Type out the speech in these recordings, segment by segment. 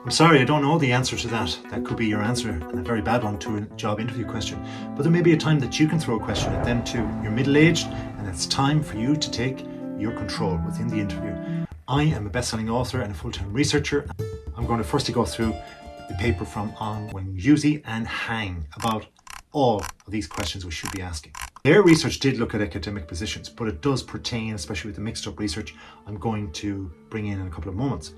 I'm sorry, I don't know the answer to that. That could be your answer, and a very bad one, to a job interview question. But there may be a time that you can throw a question at them too. You're middle-aged, and it's time for you to take your control within the interview. I am a best-selling author and a full-time researcher. I'm going to firstly go through the paper from On When Yuzi and Hang about all of these questions we should be asking. Their research did look at academic positions, but it does pertain, especially with the mixed up research I'm going to bring in a couple of moments.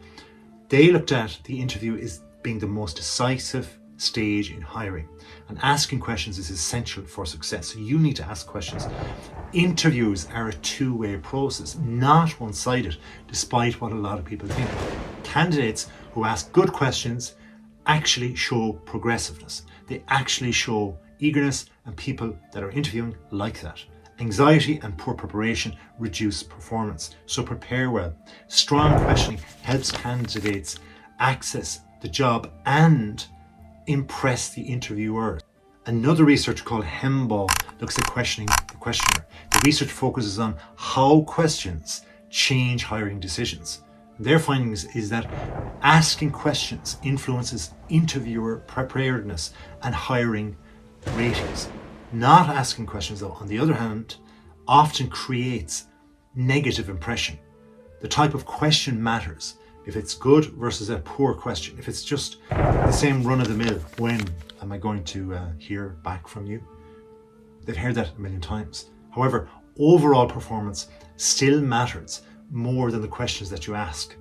They looked at the interview as being the most decisive stage in hiring, and asking questions is essential for success. So you need to ask questions. Interviews are a two-way process, not one-sided, despite what a lot of people think. Candidates who ask good questions actually show progressiveness. They actually show eagerness, and people that are interviewing like that. Anxiety and poor preparation reduce performance, so prepare well. Strong questioning helps candidates access the job and impress the interviewer. Another research called Hemball looks at questioning the questioner. The research focuses on how questions change hiring decisions. Their findings is that asking questions influences interviewer preparedness and hiring ratings. Not asking questions, though, on the other hand, often creates negative impression. The type of question matters. If it's good versus a poor question, if it's just the same run of the mill, when am I going to hear back from you? They've heard that a million times. However, overall performance still matters more than the questions that you ask.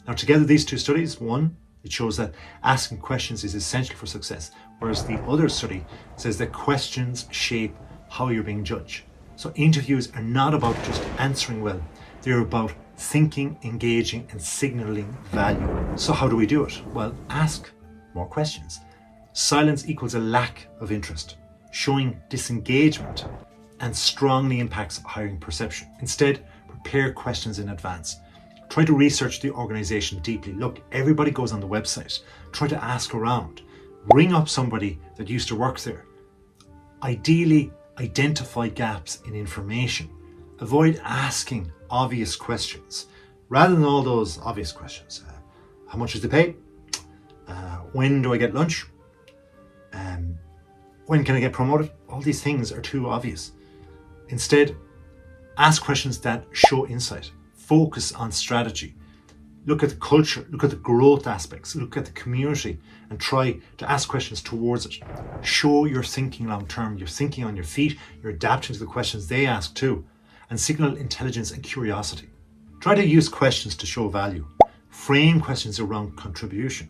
Now, together, these two studies, one, it shows that asking questions is essential for success, whereas the other study says that questions shape how you're being judged. So interviews are not about just answering well, they're about thinking, engaging, and signaling value. So how do we do it? Well, ask more questions. Silence equals a lack of interest. Showing disengagement and strongly impacts hiring perception. Instead, prepare questions in advance. Try to research the organization deeply. Look, everybody goes on the website. Try to ask around. Ring up somebody that used to work there. Ideally, identify gaps in information. Avoid asking obvious questions. Rather than all those obvious questions. How much is the pay? When do I get lunch? When can I get promoted? All these things are too obvious. Instead, ask questions that show insight. Focus on strategy. Look at the culture, look at the growth aspects, look at the community, and try to ask questions towards it. Show you're thinking long term, you're thinking on your feet, you're adapting to the questions they ask too, and signal intelligence and curiosity. Try to use questions to show value. Frame questions around contribution.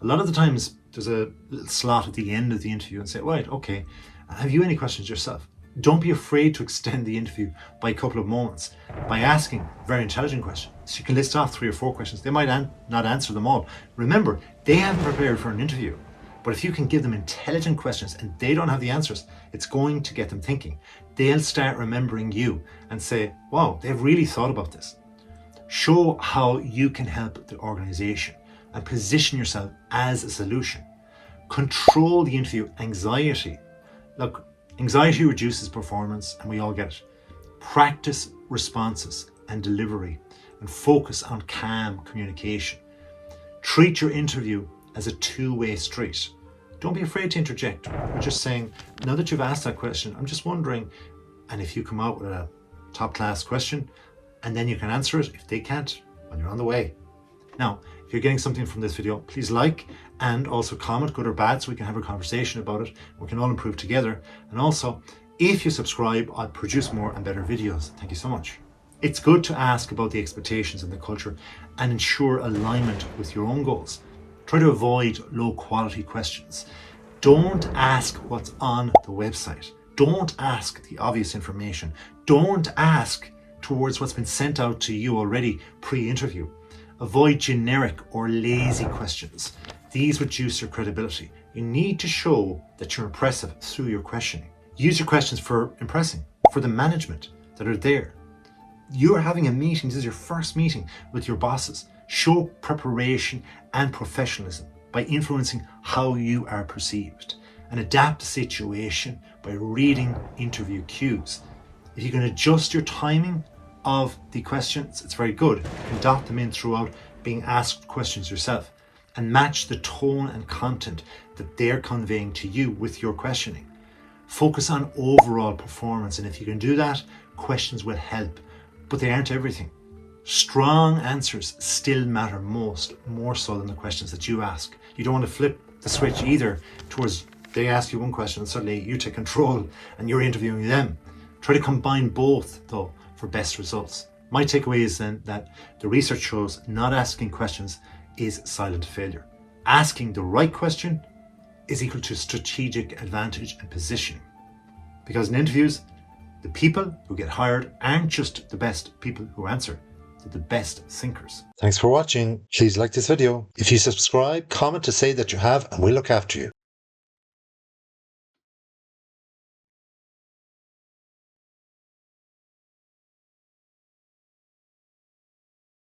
A lot of the times there's a little slot at the end of the interview and say, right, okay, have you any questions yourself? Don't be afraid to extend the interview by a couple of moments by asking very intelligent questions. So you can list off 3 or 4 questions. They might not answer them all. Remember, they haven't prepared for an interview. But if you can give them intelligent questions and they don't have the answers, it's going to get them thinking. They'll start remembering you and say, wow, they've really thought about this. Show how you can help the organization and position yourself as a solution. Control the interview anxiety. Look, anxiety reduces performance, and we all get it. Practice responses and delivery, and focus on calm communication. Treat your interview as a two-way street. Don't be afraid to interject. We're just saying, now that you've asked that question, I'm just wondering, and if you come out with a top-class question, and then you can answer it. If they can't, well, you're on the way. Now, if you're getting something from this video, please like and also comment, good or bad, so we can have a conversation about it. We can all improve together. And also, if you subscribe, I'll produce more and better videos. Thank you so much. It's good to ask about the expectations and the culture and ensure alignment with your own goals. Try to avoid low quality questions. Don't ask what's on the website. Don't ask the obvious information. Don't ask towards what's been sent out to you already pre-interview. Avoid generic or lazy questions. These reduce your credibility. You need to show that you're impressive through your questioning. Use your questions for impressing, for the management that are there. You are having a meeting, this is your first meeting with your bosses. Show preparation and professionalism by influencing how you are perceived, and adapt the situation by reading interview cues. If you can adjust your timing of the questions, it's very good. You can dot them in throughout being asked questions yourself. and match the tone and content that they're conveying to you with your questioning. Focus on overall performance, and if you can do that, questions will help, but they aren't everything. Strong answers still matter most, more so than the questions that you ask. You don't want to flip the switch either towards they ask you one question and suddenly you take control and you're interviewing them. Try to combine both though for best results. My takeaway is then that the research shows not asking questions is silent failure. Asking the right question is equal to strategic advantage and positioning. Because in interviews, the people who get hired aren't just the best people who answer, they're the best thinkers. Thanks for watching. Please like this video. If you subscribe, comment to say that you have, and we'll look after you.